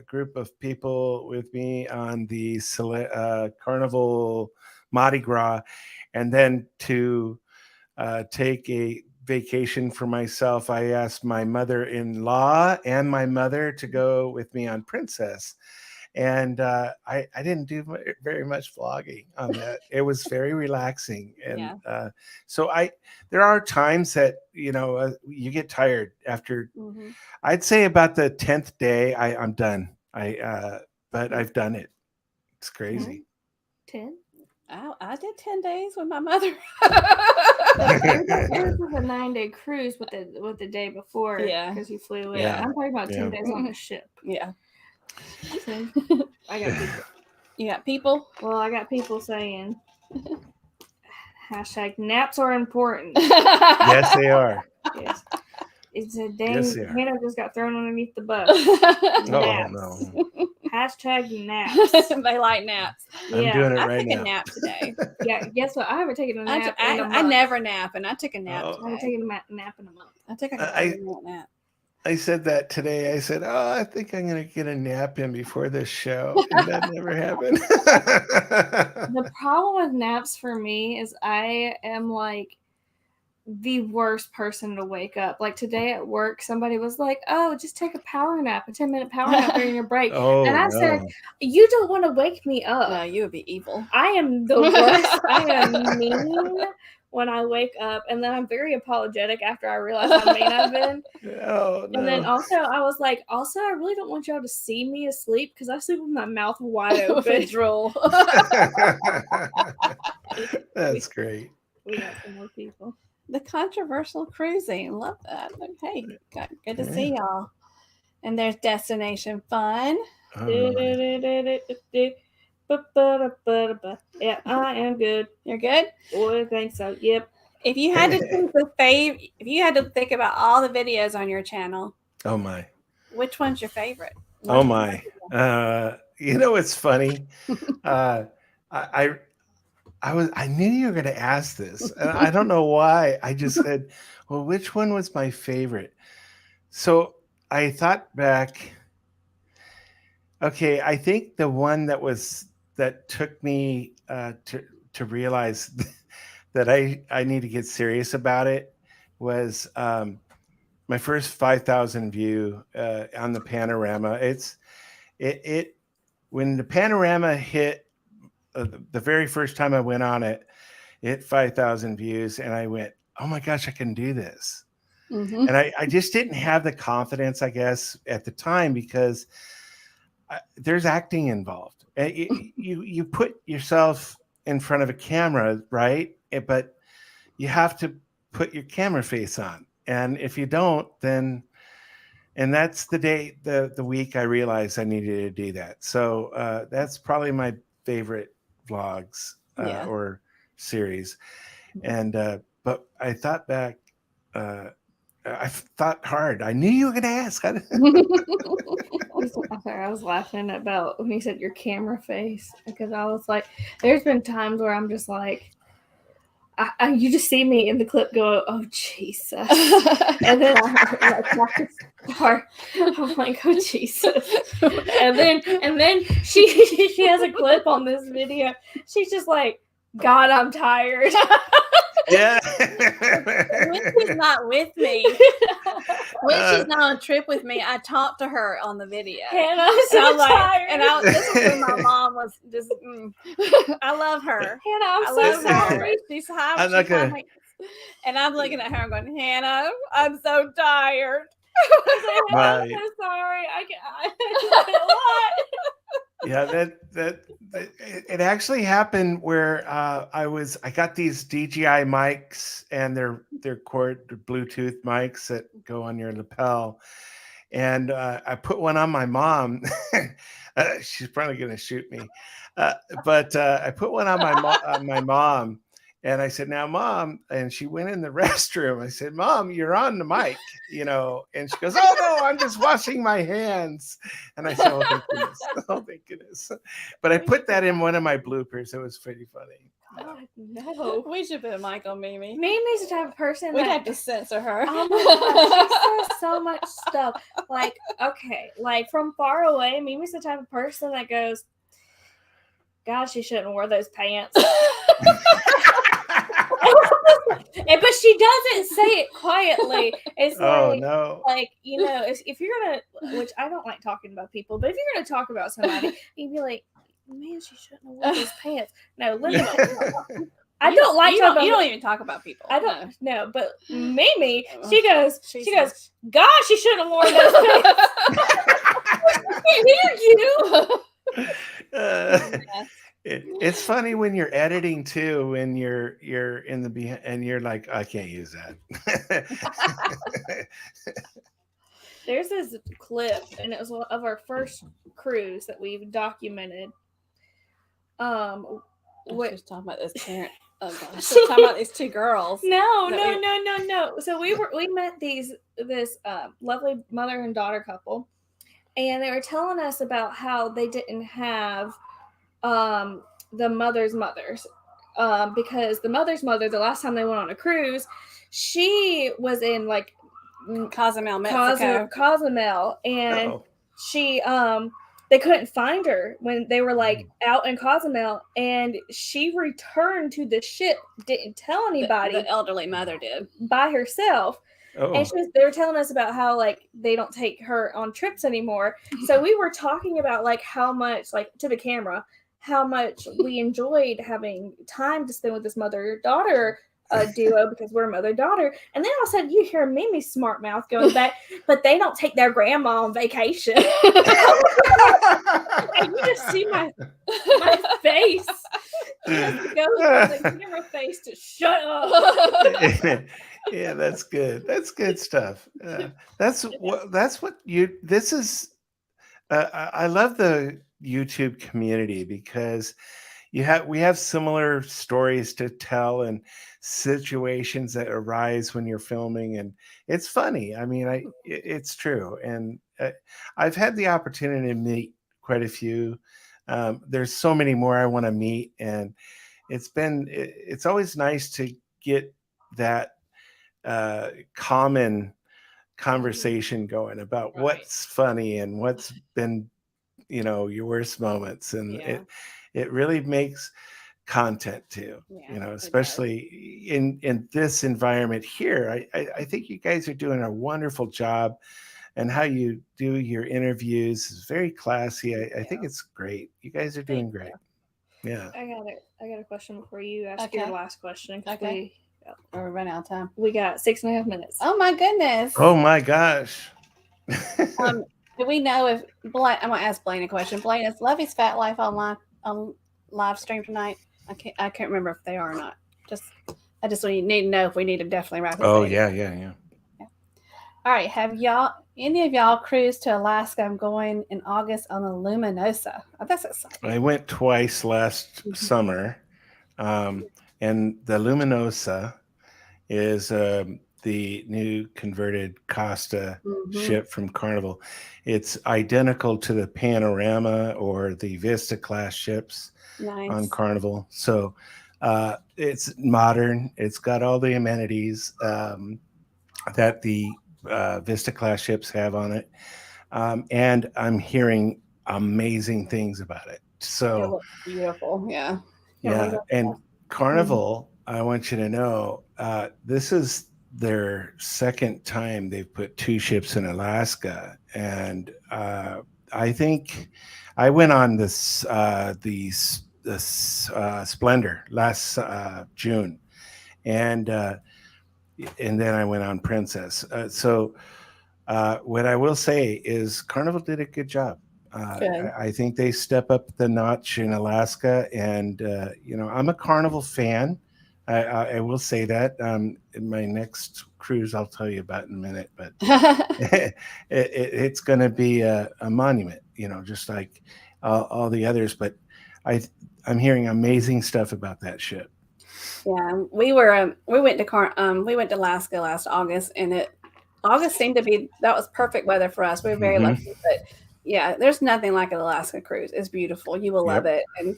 group of people with me on the Carnival Mardi Gras, and then to take a vacation for myself, I asked my mother-in-law and my mother to go with me on Princess. And I didn't do very much vlogging on that. It was very relaxing. And so there are times that, you get tired after, I'd say about the 10th day, I'm done. But I've done it. It's crazy. 10? I did 10 days with my mother. This was a 9-day cruise with the day before. Yeah. Because you flew in. Yeah. I'm talking about 10 days on a ship. Yeah. So, I got people. You got people? Well, I got people saying #naps are important. Yes, they are. Yes. It's a dang. Yes, they are. Hannah just got thrown underneath the bus. Oh, Naps. no. #naps. They like naps. I'm doing it I right took now. a nap today. Yeah, guess what? I haven't taken a nap. I never nap, and I took a nap. I haven't taken a nap in a month. I took a nap. I said that today. I said, I think I'm going to get a nap in before this show. And that never happened. The problem with naps for me is I am the worst person to wake up. Like today at work, somebody was like, "Oh, just take a power nap, a 10-minute power nap during your break." And I said, "You don't want to wake me up." No, you would be evil. I am the worst. I am mean when I wake up, and then I'm very apologetic after I realize how mean I've been. Oh, no. And then also, I was like, I really don't want y'all to see me asleep because I sleep with my mouth wide open. Drool. That's great. We got some more people. The controversial cruising. Love that. Hey, good to see y'all. And there's Destination Fun. Yeah, I am good. You're good? Boy, I think so. Yep. If you had to think about all the videos on your channel, oh my, which one's your favorite? Oh my. It's funny. I knew you were going to ask this, and I don't know why. I just said, well, which one was my favorite? So I thought back. Okay, I think the one that took me to realize that I need to get serious about it was my first 5,000 view on the panorama. It when the panorama hit the very first time I went on it, it hit 5,000 views, and I went, oh my gosh, I can do this. And I just didn't have the confidence, I guess, at the time, because there's acting involved. You put yourself in front of a camera, right? But you have to put your camera face on. And if you don't, then, and that's the week I realized I needed to do that. So that's probably my favorite vlogs or series. And, but I thought back, I thought hard. I knew you were going to ask. I was laughing about when you said your camera face, because I was like, there's been times where I'm just like, you just see me in the clip go, oh Jesus, and then I start. I'm like, oh Jesus, and then she has a clip on this video. She's just like, God, I'm tired. Yeah. When she's not with me, when she's not on a trip with me, I talk to her on the video. Hannah, I'm so And I'm like, tired. this is when my mom was just. I love her. Hannah, I'm I so love her. sorry. She's high. I'm not gonna- And I'm looking at her and going, Hannah, I'm so tired. I'm Right. so sorry. I Yeah, that it actually happened where I got these DJI mics, and they're Bluetooth mics that go on your lapel, and I put one on my mom. She's probably gonna shoot me, but I put one on my mom, and I said, "Now, Mom," and she went in the restroom. I said, "Mom, you're on the mic," and she goes, "Oh no, I'm just washing my hands." And I said, "Oh, thank goodness. Oh, thank goodness." But I put that in one of my bloopers. It was pretty funny. God, no. We should put a mic on Mimi. Mimi's the type of person We'd that have to censor her. oh my gosh, she says so much stuff. Like, okay, like from far away, Mimi's the type of person that goes, "Gosh, she shouldn't wear those pants." But she doesn't say it quietly. It's Oh like, no. like, if you're gonna, which I don't like talking about people, but if you're gonna talk about somebody, you'd be like, "Man, she shouldn't have worn those pants." No, listen. I don't like you talking about. You don't even talk about people. I don't know, but Mimi, she goes, says, "Gosh, she shouldn't have worn those pants." I can't hear you. It's funny when you're editing too, when you're in the and you're like, I can't use that. There's this clip, and it was one of our first cruise that we've documented. She's talking about this parent. Oh gosh, she's talking about these two girls. No. So we met this lovely mother and daughter couple, and they were telling us about how they didn't have the mother's mothers because the mother's mother, the last time they went on a cruise, she was in like Cozumel, Mexico. Cozumel, and she they couldn't find her when they were like out in Cozumel, and she returned to the ship, didn't tell anybody. The elderly mother did by herself. Oh. And they were telling us about how like they don't take her on trips anymore. So we were talking about like how much, like to the camera, how much we enjoyed having time to spend with this mother-daughter duo because we're mother-daughter. And then all of a sudden you hear Mimi's smart mouth going back, but they don't take their grandma on vacation. And you just see my face. Just goes from the camera face to shut up. Yeah, that's good. That's good stuff. This is. I love the YouTube community because we have similar stories to tell and situations that arise when you're filming, and it's funny. I mean, it's true, and I've had the opportunity to meet quite a few. There's so many more I want to meet, and it's always nice to get that common conversation going about what's funny and what's been your worst moments, and it really makes content too, especially in this environment here. I think you guys are doing a wonderful job, and how you do your interviews is very classy. I think it's great. You guys are doing great. Yeah. I got a question before you ask your last question. Okay. We're running out of time. We got 6.5 minutes. Oh my goodness. Oh my gosh. Do we know if Blaine? I'm gonna ask Blaine a question. Blaine, is Lovey's Fat Life on live stream tonight? I can't remember if they are or not. I just need to know if we need to definitely wrap this. Oh yeah. All right. Have any of y'all cruised to Alaska? I'm going in August on the Luminosa. Oh, that's exciting. I went twice last summer, and the Luminosa is the new converted Costa ship from Carnival. It's identical to the Panorama or the Vista class ships on Carnival. So it's modern. It's got all the amenities that the Vista class ships have on it. And I'm hearing amazing things about it. So beautiful. Yeah. Yeah. And Carnival, I want you to know this is their second time they've put 2 ships in Alaska, and I think I went on this Splendor last June, and then I went on Princess. So what I will say is Carnival did a good job. Good. I think they step up the notch in Alaska, and I'm a Carnival fan. I will say that. In my next cruise, I'll tell you about in a minute, but it's going to be a monument, just like all the others. But I'm hearing amazing stuff about that ship. Yeah, we went to Alaska last August, and August seemed to be that was perfect weather for us. We were very lucky, but yeah, there's nothing like an Alaska cruise. It's beautiful. You will love it, and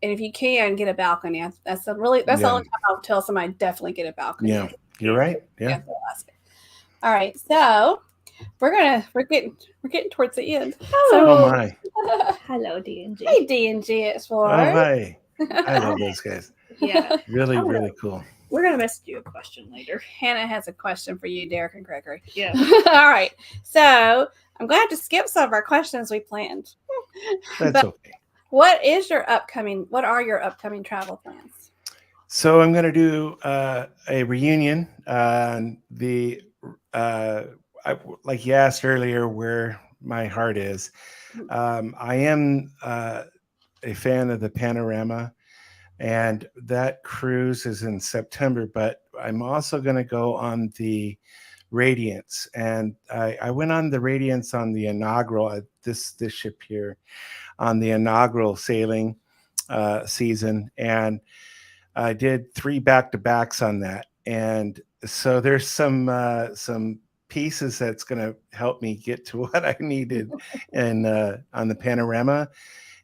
if you can get a balcony, that's the only time I'll tell somebody definitely get a balcony. Yeah, you're right. Yeah. Alaska. All right, so we're getting towards the end. Oh my! Hello, D&G. Hey, D&G Explorer. Oh hi! I love those guys. Yeah, really, really cool. We're gonna message you a question later. Hannah has a question for you, Derek and Gregory. Yeah. All right. So I'm going to have to skip some of our questions we planned. That's okay. What are your upcoming travel plans? So I'm going to do a reunion. Like you asked earlier, where my heart is. I am a fan of the Panorama, and that cruise is in September. But I'm also going to go on the Radiance, and I went on the Radiance on the inaugural this ship here on the inaugural sailing season, and I did 3 back-to-backs on that, and so there's some pieces that's going to help me get to what I needed and on the Panorama,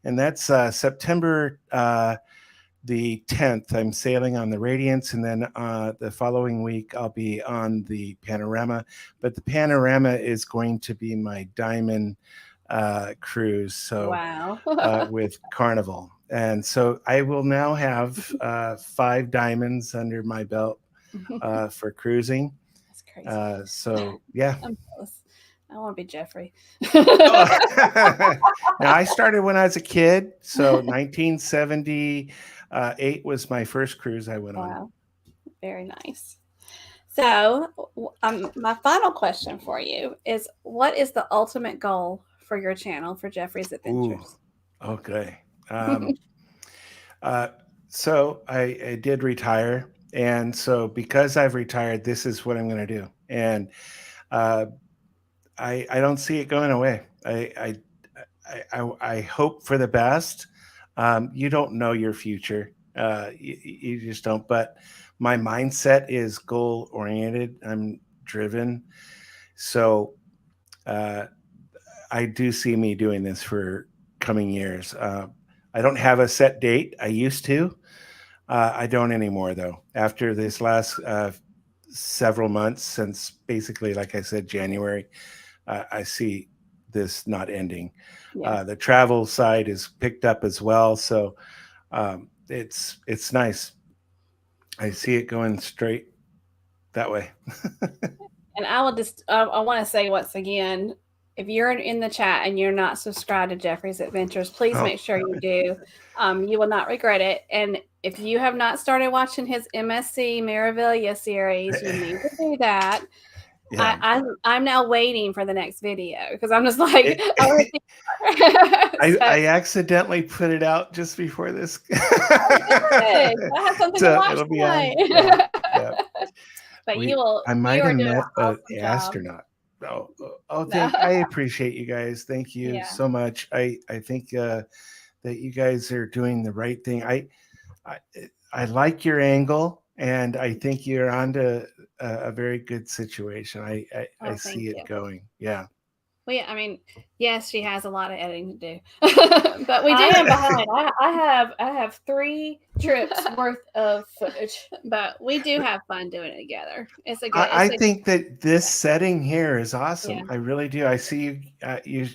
and that's September the 10th. I'm sailing on the Radiance, and then the following week I'll be on the Panorama. But the Panorama is going to be my diamond cruise. So wow. With Carnival. And so I will now have 5 diamonds under my belt for cruising. That's crazy. So yeah. I'm jealous. I want to be Jeffrey. Now I started when I was a kid. So 1978 was my first cruise I went on. Wow. Very nice. So my final question for you is, what is the ultimate goal for your channel, for Jeffrey's Adventures? Ooh, okay. So I did retire. And so because I've retired, this is what I'm going to do. And I don't see it going away. I hope for the best. You don't know your future. You just don't. But my mindset is goal oriented. I'm driven. So I do see me doing this for coming years. I don't have a set date. I used to. I don't anymore, though. After this last several months, since basically, like I said, January, I see this not ending. Yeah. The travel side is picked up as well, so it's nice. I see it going straight that way. And I will just I want to say once again, if you're in the chat and you're not subscribed to Jeffrey's Adventures, please make sure you do. You will not regret it. And if you have not started watching his MSC Meraviglia series, you need to do that. Yeah. I'm now waiting for the next video because I'm just like, I accidentally put it out just before this. I have something to watch it'll be on. Yeah. But I might have met an astronaut. I appreciate you guys. Thank you so much. I think that you guys are doing the right thing. I like your angle, and I think you're onto a very good situation. I see it going. Yeah. Well, yeah, I mean, yes, she has a lot of editing to do, but we do. I am behind. I have 3 trips worth of footage, but we do have fun doing it together. It's a good. I think that this setting here is awesome. Yeah. I really do. I see you.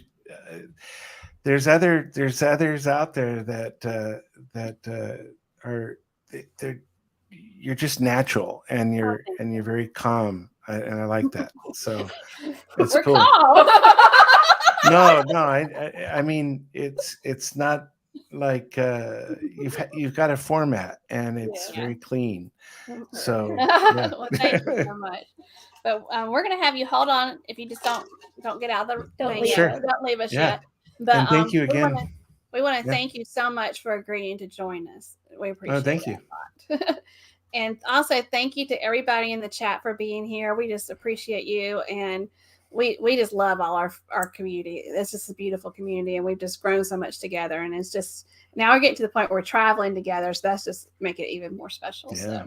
There's others out there that are you're just natural, and you're thank you. very calm, and I like that. So it's We're cool. calm. No, I mean, it's not like you've got a format, and it's Yeah. very clean. So Well, thank you so much. But we're gonna have you hold on if you just don't get out of the Don't thing leave Sure. yet. Don't leave us Yeah. yet. But And thank you again. we want to Yeah. thank you so much for agreeing to join us. We appreciate Thank it you. a lot. And also thank you to everybody in the chat for being here. We just appreciate you, and we just love all our community. It's just a beautiful community, and we've just grown so much together. And it's just now we're getting to the point where we're traveling together, so that's just make it even more special. Yeah.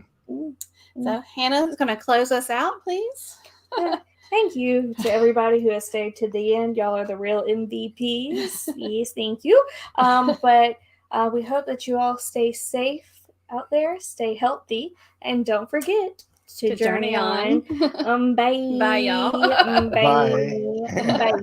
So Hannah is going to close us out, please. Thank you to everybody who has stayed to the end. Y'all are the real MVPs. Yes, thank you. But we hope that you all stay safe out there, stay healthy, and don't forget to journey on. Bye. Bye, y'all. Bye. Bye. Bye.